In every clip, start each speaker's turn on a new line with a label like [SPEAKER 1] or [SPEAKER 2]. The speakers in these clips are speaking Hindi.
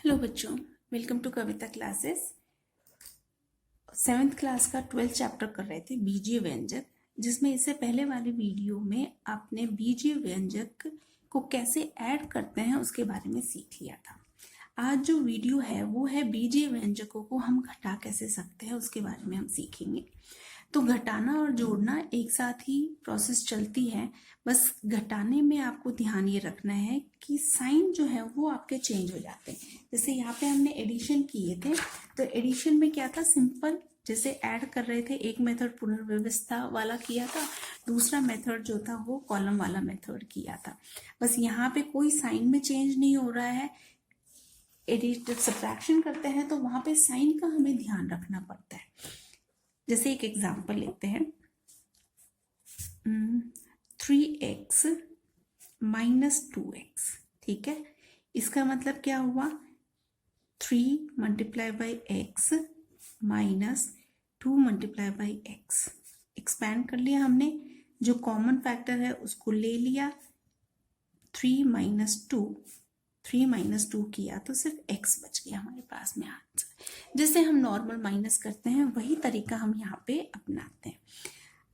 [SPEAKER 1] हेलो बच्चों, welcome to Kavita classes. 7th class का 12th चैप्टर कर रहे थे बीजीय व्यंजक, जिसमें इससे पहले वाली वीडियो में आपने बीजीय व्यंजक को कैसे ऐड करते हैं उसके बारे में सीख लिया था। आज जो वीडियो है वो है बीजीय व्यंजकों को हम घटा कैसे सकते हैं उसके बारे में हम सीखेंगे। तो घटाना और जोड़ना एक साथ ही प्रोसेस चलती है, बस घटाने में आपको ध्यान ये रखना है कि साइन जो है वो आपके चेंज हो जाते हैं। जैसे यहाँ पे हमने एडिशन किए थे, तो एडिशन में क्या था, सिंपल जैसे ऐड कर रहे थे, एक मेथड पुनर्व्यवस्था वाला किया था, दूसरा मेथड जो था वो कॉलम वाला मेथड किया था। बस यहाँ पे कोई साइन में चेंज नहीं हो रहा है। जब सब्ट्रैक्शन करते हैं तो वहां पे साइन का हमें ध्यान रखना पड़ता है। जैसे एक एग्जांपल लेते हैं, 3x माइनस 2x। ठीक है, इसका मतलब क्या हुआ, 3 multiply by x minus 2 multiply by x. Expand कर लिया हमने, जो कॉमन फैक्टर है उसको ले लिया, 3 माइनस 2 किया तो सिर्फ x बच गया हमारे पास में आंसर। जैसे हम नॉर्मल माइनस करते हैं वही तरीका हम यहाँ पे अपनाते हैं।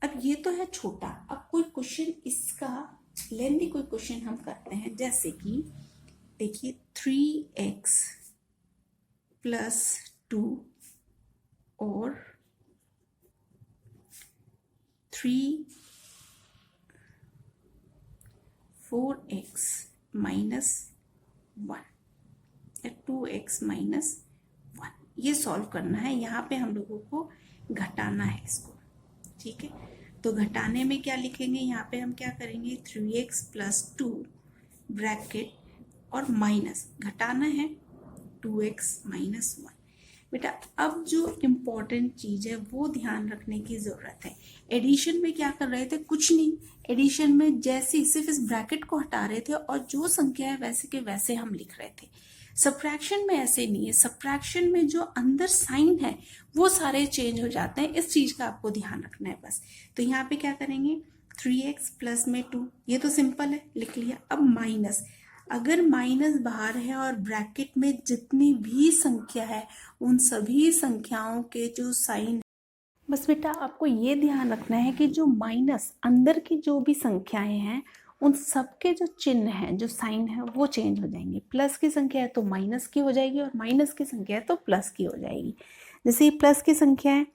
[SPEAKER 1] अब ये तो है छोटा, अब कोई क्वेश्चन इसका लेंथी कोई क्वेश्चन हम करते हैं, जैसे कि देखिए 3x प्लस 2 और 4x माइनस 1 या 2x माइनस 1, ये सॉल्व करना है। यहाँ पे हम लोगों को घटाना है इसको। ठीक है, तो घटाने में क्या लिखेंगे, यहाँ पे हम क्या करेंगे, 3x प्लस 2 ब्रैकेट और माइनस, घटाना है 2x माइनस 1। बेटा अब जो इम्पोर्टेंट चीज है वो ध्यान रखने की जरूरत है। एडिशन में क्या कर रहे थे, कुछ नहीं, एडिशन में जैसे सिर्फ इस ब्रैकेट को हटा रहे थे और जो संख्या है वैसे के वैसे हम लिख रहे थे। सब्ट्रैक्शन में ऐसे नहीं है, सब्ट्रैक्शन में जो अंदर साइन है वो सारे चेंज हो जाते हैं। इस चीज का आपको ध्यान रखना है बस। तो यहाँ पे क्या करेंगे, 3x प्लस में 2, ये तो सिंपल है, लिख लिया। अब माइनस, अगर माइनस बाहर है और ब्रैकेट में जितनी भी संख्या है उन सभी संख्याओं के जो साइन, बस बेटा आपको ये ध्यान रखना है कि जो माइनस अंदर की जो भी संख्याएं हैं उन सबके जो चिन्ह है, जो साइन है वो चेंज हो जाएंगे। प्लस की संख्या है तो माइनस की हो जाएगी और माइनस की संख्या है तो प्लस की हो जाएगी। जैसे ये प्लस की संख्या है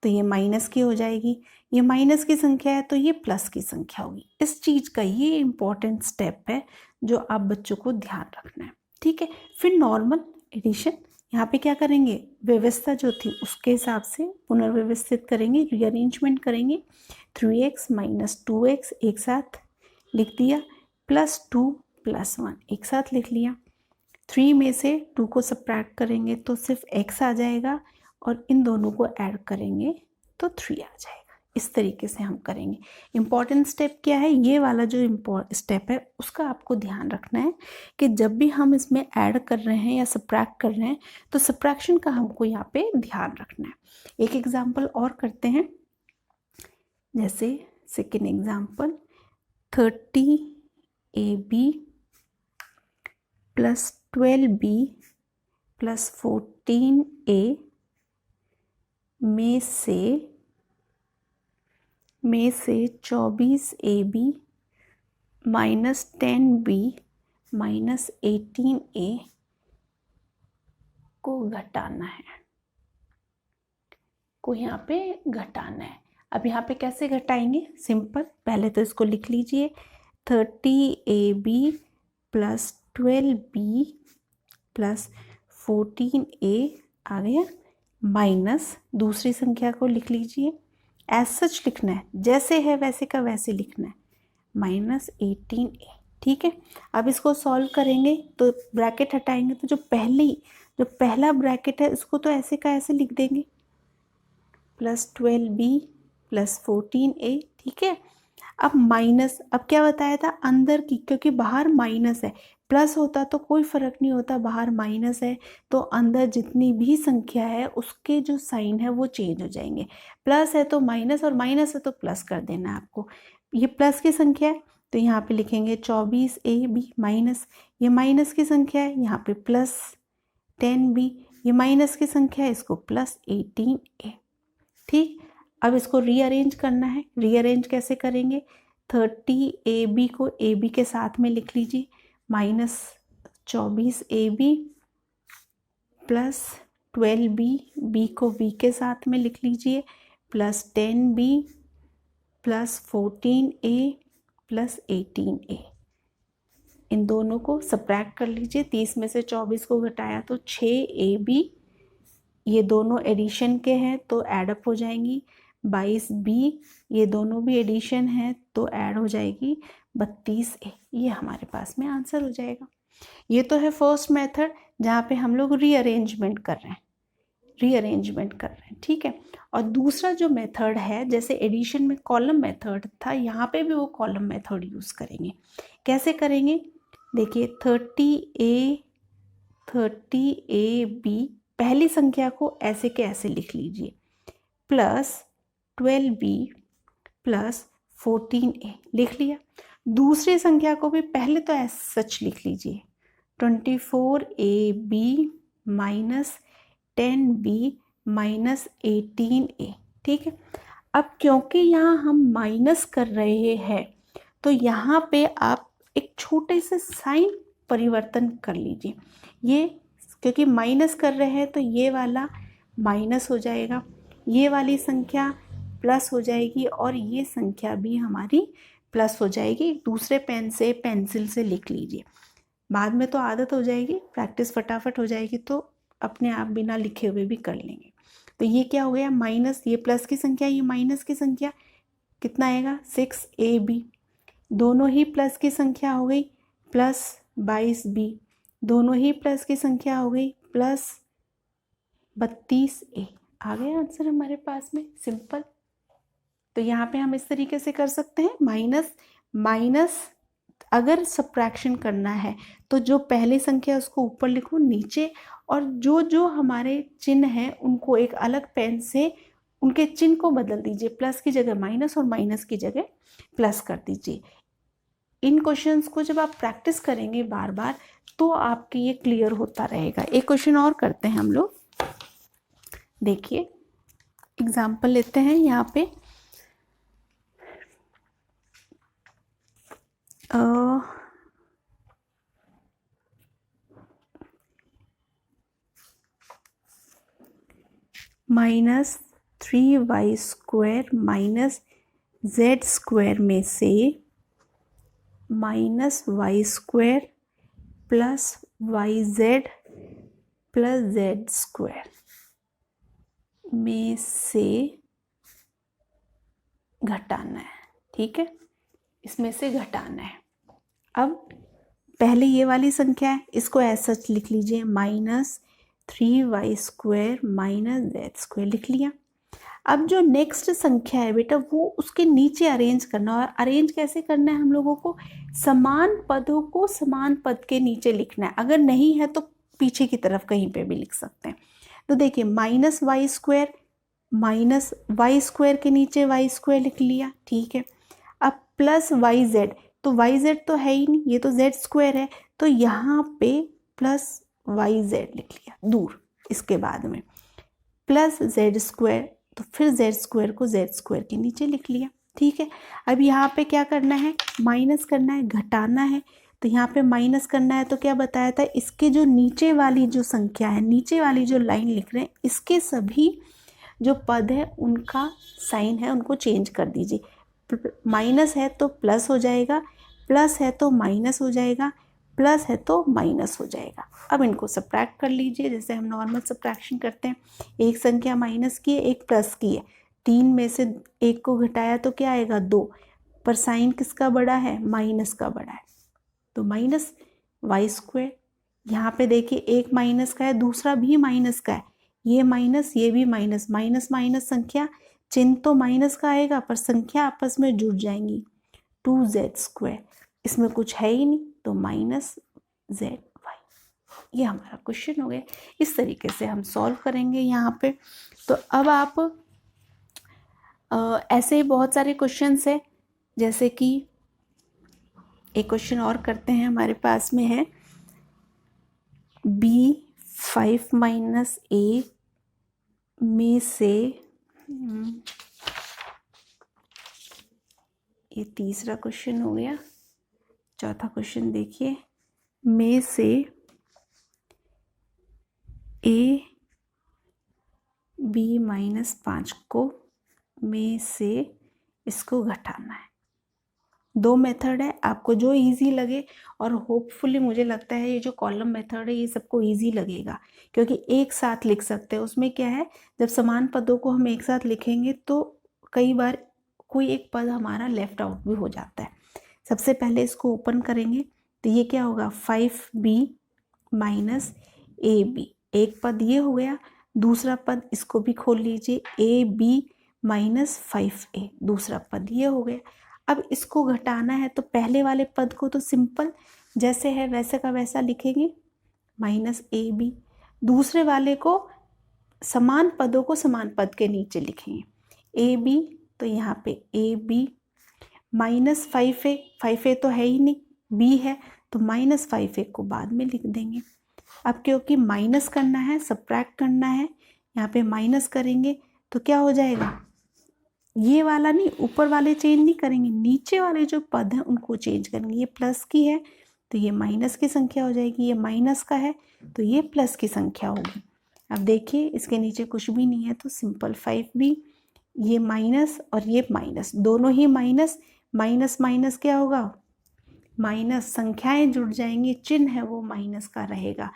[SPEAKER 1] तो ये माइनस की हो जाएगी, ये माइनस की संख्या है तो ये प्लस की संख्या होगी। इस चीज का ये इंपॉर्टेंट स्टेप है जो आप बच्चों को ध्यान रखना है। ठीक है, फिर नॉर्मल एडिशन, यहाँ पे क्या करेंगे, व्यवस्था जो थी उसके हिसाब से पुनर्व्यवस्थित करेंगे, रीअरेंजमेंट करेंगे। 3x माइनस 2x एक साथ लिख दिया, प्लस 2 प्लस 1 एक साथ लिख लिया। 3 में से 2 को सब्ट्रैक्ट करेंगे तो सिर्फ x आ जाएगा और इन दोनों को ऐड करेंगे तो 3 आ जाएगा। इस तरीके से हम करेंगे। इम्पॉर्टेंट स्टेप क्या है, ये वाला जो स्टेप है उसका आपको ध्यान रखना है कि जब भी हम इसमें ऐड कर रहे हैं या सब्ट्रैक्ट कर रहे हैं तो सब्ट्रैक्शन का हमको यहाँ पे ध्यान रखना है। एक एग्जाम्पल और करते हैं, जैसे second example, 30ab plus 12b plus 14a में से 24ab minus 10b minus 18a को घटाना है, को यहाँ पे घटाना है। अब यहाँ पे कैसे घटाएंगे, सिंपल, पहले तो इसको लिख लीजिए, 30ab plus 12b plus 14a आ गया, माइनस दूसरी संख्या को लिख लीजिए, एज सच लिखना है, जैसे है वैसे का वैसे लिखना है, माइनस 18a। ठीक है, अब इसको सॉल्व करेंगे तो ब्रैकेट हटाएंगे तो जो पहला ब्रैकेट है उसको तो ऐसे का ऐसे लिख देंगे, प्लस 12b प्लस 14a। ठीक है, अब माइनस, अब क्या बताया था, अंदर की, क्योंकि बाहर माइनस है, प्लस होता तो कोई फर्क नहीं होता, बाहर माइनस है तो अंदर जितनी भी संख्या है उसके जो साइन है वो चेंज हो जाएंगे। प्लस है तो माइनस और माइनस है तो प्लस कर देना है आपको। ये प्लस की संख्या है तो यहाँ पे लिखेंगे 24ab माइनस, ये माइनस की संख्या है यहाँ पे प्लस 10b, ये माइनस की संख्या है, इसको प्लस 18a। ठीक, अब इसको रीअरेंज करना है। रीअरेंज कैसे करेंगे? 30ab को ab के साथ में लिख लीजिए, minus 24ab plus 12b, b को b के साथ में लिख लीजिए, plus 10b plus 14a plus 18a। इन दोनों को सब्ट्रैक्ट कर लीजिए। 30 में से 24 को घटाया तो 6ab, ये दोनों एडिशन के हैं तो ऐड अप हो जाएंगी। 22b, ये दोनों भी एडिशन है तो ऐड हो जाएगी 32a। ये हमारे पास में आंसर हो जाएगा। ये तो है फर्स्ट मेथड जहाँ पे हम लोग रीअरेंजमेंट कर रहे हैं, ठीक है। और दूसरा जो मेथड है, जैसे एडिशन में कॉलम मेथड था, यहाँ पे भी वो कॉलम मेथड यूज़ करेंगे। कैसे करेंगे? देखिए 30ab, पहली संख्या को ऐसे के ऐसे लिख लीजिए, प्लस 12b प्लस 14a, लिख लिया। दूसरी संख्या को भी पहले तो ऐसे सच लिख लीजिए, 24ab minus 10b minus 18a। ठीक है, अब क्योंकि यहाँ हम माइनस कर रहे हैं तो यहाँ पे आप एक छोटे से साइन परिवर्तन कर लीजिए। ये क्योंकि माइनस कर रहे हैं तो ये वाला माइनस हो जाएगा, ये वाली संख्या प्लस हो जाएगी और ये संख्या भी हमारी प्लस हो जाएगी। दूसरे पेन से, पेंसिल से लिख लीजिए, बाद में तो आदत हो जाएगी, प्रैक्टिस फटाफट हो जाएगी तो अपने आप बिना लिखे हुए भी कर लेंगे। तो ये क्या हो गया? माइनस, ये प्लस की संख्या, ये माइनस की संख्या, कितना आएगा? 6ab, दोनों ही प्लस की संख्या हो गई, प्लस 22b, दोनों ही प्लस की संख्या हो गई, प्लस 32a। आ गया आंसर हमारे पास में, सिंपल। तो यहाँ पे हम इस तरीके से कर सकते हैं, माइनस माइनस अगर सब्ट्रैक्शन करना है तो जो पहली संख्या है उसको ऊपर लिखो, नीचे, और जो जो हमारे चिन्ह हैं उनको एक अलग पेन से उनके चिन्ह को बदल दीजिए, प्लस की जगह माइनस और माइनस की जगह प्लस कर दीजिए। इन क्वेश्चंस को जब आप प्रैक्टिस करेंगे बार बार तो आपके ये क्लियर होता रहेगा। एक क्वेश्चन और करते हैं हम लोग, देखिए एग्जाम्पल लेते हैं यहाँ पे। माइनस 3y² माइनस z² में से minus y² plus yz plus z² में से घटाना है। ठीक है, इसमें से घटाना है। अब पहले ये वाली संख्या है, इसको ऐसा लिख लीजिए, माइनस 3y² माइनस z² लिख लिया। अब जो नेक्स्ट संख्या है बेटा वो उसके नीचे अरेंज करना है। अरेंज कैसे करना है? हम लोगों को समान पदों को समान पद के नीचे लिखना है, अगर नहीं है तो पीछे की तरफ कहीं पे भी लिख सकते हैं। तो देखिए माइनस y² के नीचे y² लिख लिया, ठीक है। अब प्लस yz, तो yz तो है ही नहीं, ये तो z² है, तो यहाँ पे प्लस yz लिख लिया दूर, इसके बाद में प्लस z², तो फिर z² को z² के नीचे लिख लिया, ठीक है। अब यहाँ पे क्या करना है? माइनस करना है, घटाना है। तो यहाँ पे माइनस करना है तो क्या बताया था, इसके जो नीचे वाली जो संख्या है, नीचे वाली जो लाइन लिख रहे हैं, इसके सभी जो पद है उनका साइन है उनको चेंज कर दीजिए। माइनस है तो प्लस हो जाएगा, प्लस है तो माइनस हो जाएगा, प्लस है तो माइनस हो जाएगा। अब इनको सब्ट्रैक्ट कर लीजिए जैसे हम नॉर्मल सब्ट्रैक्शन करते हैं। एक संख्या माइनस की है, एक प्लस की है, 3 में से 1 को घटाया तो क्या आएगा? 2, पर साइन किसका बड़ा है? माइनस का बड़ा है, तो माइनस y²। यहाँ पे देखिए एक माइनस का है, दूसरा भी माइनस का है, ये माइनस ये भी माइनस, माइनस माइनस संख्या, चिन्ह तो माइनस का आएगा पर संख्या आपस में जुड़ जाएंगी, 2z²। इसमें कुछ है ही नहीं तो माइनस zy। ये हमारा क्वेश्चन हो गया। इस तरीके से हम सॉल्व करेंगे यहाँ पे। तो अब आप ऐसे ही बहुत सारे क्वेश्चंस है, जैसे कि एक क्वेश्चन और करते हैं, हमारे पास में है b 5 माइनस ए में से ये तीसरा क्वेश्चन हो गया। चौथा क्वेश्चन देखिए, में से ए बी माइनस 5 को में से इसको घटाना है। दो मेथड है, आपको जो इजी लगे, और होपफुली मुझे लगता है ये जो कॉलम मेथड है ये सबको इजी लगेगा, क्योंकि एक साथ लिख सकते हैं। उसमें क्या है, जब समान पदों को हम एक साथ लिखेंगे तो कई बार कोई एक पद हमारा लेफ्ट आउट भी हो जाता है। सबसे पहले इसको ओपन करेंगे तो ये क्या होगा, 5b माइनस ए बी, एक पद ये हो गया। दूसरा पद इसको भी खोल लीजिए, ए बी माइनस 5a, दूसरा पद ये हो गया। अब इसको घटाना है तो पहले वाले पद को तो सिंपल जैसे है वैसे का वैसा लिखेंगे, माइनस ए बी। दूसरे वाले को समान पदों को समान पद के नीचे लिखेंगे, ए बी, तो यहाँ पे A B minus 5a, 5a तो है ही नहीं, बी है, तो माइनस 5a को बाद में लिख देंगे। अब क्योंकि माइनस करना है, सब्ट्रैक्ट करना है, यहाँ पे माइनस करेंगे तो क्या हो जाएगा, ये वाला नहीं, ऊपर वाले चेंज नहीं करेंगे, नीचे वाले जो पद हैं उनको चेंज करेंगे। ये प्लस की है तो ये माइनस की संख्या हो जाएगी, ये माइनस का है तो ये प्लस की संख्या होगी। अब देखिए इसके नीचे कुछ भी नहीं है तो सिंपल 5b, ये माइनस और ये माइनस, दोनों ही माइनस, माइनस माइनस क्या होगा, माइनस, संख्याएं जुड़ जाएंगी, चिन्ह है वो माइनस का रहेगा,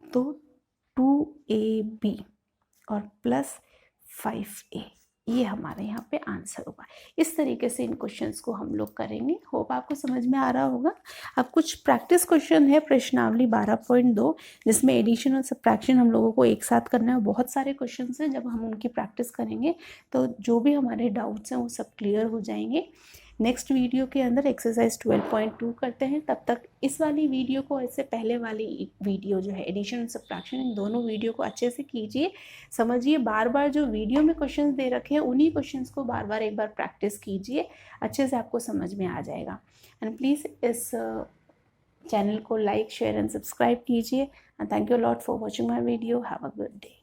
[SPEAKER 1] तो 2ab और प्लस 5a, ये हमारे यहाँ पे आंसर होगा। इस तरीके से इन क्वेश्चंस को हम लोग करेंगे। होप आपको समझ में आ रहा होगा। अब कुछ प्रैक्टिस क्वेश्चन है प्रश्नावली 12.2, जिसमें एडिशन और सब्ट्रैक्शन हम लोगों को एक साथ करना है। बहुत सारे क्वेश्चंस हैं, जब हम उनकी प्रैक्टिस करेंगे तो जो भी हमारे डाउट्स हैं वो सब क्लियर हो जाएंगे। नेक्स्ट वीडियो के अंदर एक्सरसाइज 12.2 करते हैं। तब तक इस वाली वीडियो को, इससे पहले वाली वीडियो जो है एडिशन और सब्ट्रैक्शन, इन दोनों वीडियो को अच्छे से कीजिए, समझिए। बार बार जो वीडियो में क्वेश्चंस दे रखे हैं उन्हीं क्वेश्चंस को बार बार एक बार प्रैक्टिस कीजिए, अच्छे से आपको समझ में आ जाएगा। एंड प्लीज़ इस चैनल को लाइक, शेयर एंड सब्सक्राइब कीजिए। And thank you lot for watching my video. Have a good day.